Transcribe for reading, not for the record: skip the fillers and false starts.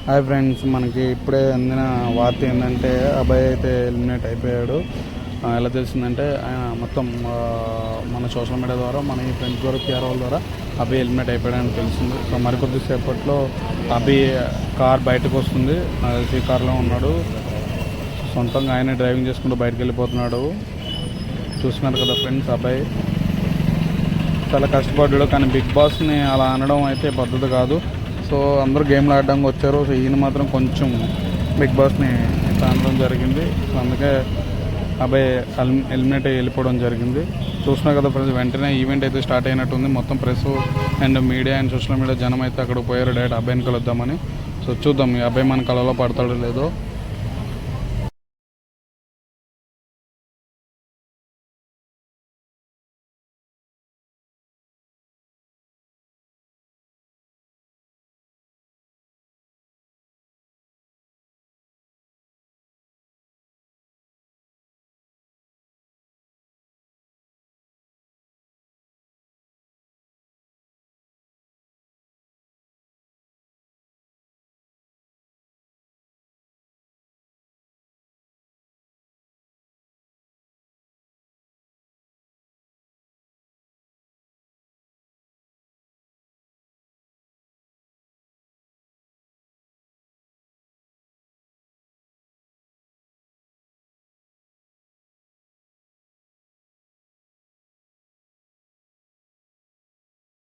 Hi friends, మనకి ఇప్పుడే అందిన వార్త ఏంటంటే అభయ్ అయితే ఎలిమినేట్ అయిపోయాడు. ఎలా తెలిసిందంటే ఆయన మొత్తం మన సోషల్ మీడియా ద్వారా, మన ఈ ఫ్రెండ్స్ ద్వారా, పిఆర్ వాళ్ళ ద్వారా అభయ్ ఎలిమినేట్ అయిపోయాడని తెలిసింది. సో మరికొద్దిసేపట్లో అభయ్ కార్ బయటకు వస్తుంది. ఈ కార్లో ఉన్నాడు, సొంతంగా ఆయన డ్రైవింగ్ చేసుకుంటూ బయటకు వెళ్ళిపోతున్నాడు. చూస్తున్నారు కదా ఫ్రెండ్స్, అభయ్ చాలా కష్టపడ్డాడు. కానీ బిగ్ బాస్ని అలా అనడం అయితే పద్ధతి కాదు. సో అందరూ గేమ్లు ఆడడానికి వచ్చారు. సో ఈయన మాత్రం కొంచెం బిగ్ బాస్ని అనడం జరిగింది. సో అందుకే అభయ్ ఎలిమినేట్ అయ్యి వెళ్ళిపోవడం జరిగింది. చూస్తున్నా కదా ఫ్రెండ్స్, వెంటనే ఈవెంట్ అయితే స్టార్ట్ అయినట్టుంది. మొత్తం press and media and social media జనం అయితే అక్కడ పోయారు డైరెక్ట్ అభయ్ని కలుద్దామని. సో చూద్దాం ఈ అభయ్ మన కళలో పడతాడో లేదో.